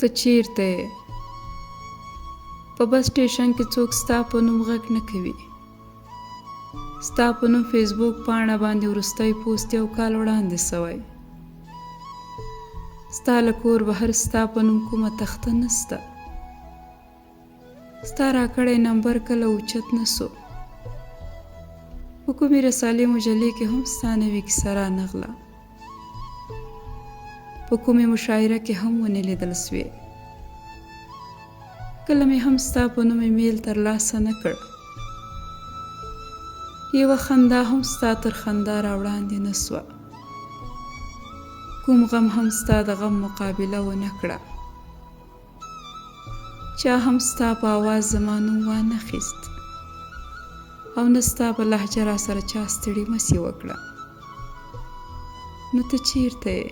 ته چیرته یې؟ په بس سټیشن کې څوک ستا په نوم غږ نه کوي. ستا په نوم فیسبوک پاڼه باندې وروستی پوسټ یو کال وړاندې سوی. ستا له کور بهر ستا په نوم کومه تخته نسته. ستا راکړی نمبر کله اوچت نه سو. په کومې رسالې مجلې کې هم ستا نوې کیسه رانغله. په کومې مشاعره کې هم ونه لیدل سوې. کله مې هم ستا په نوم ایمیل ترلاسه نه کړ. یوه خندا هم ستا تر خندا راوړاندې نه سوه. کوم غم هم ستا د غم مقابله ونه کړه. چا هم ستا په آواز زما نوم وانخیست او نه ستا په لهجه را سره چا ستړي مسې وکړه. نو ته چیرته یې؟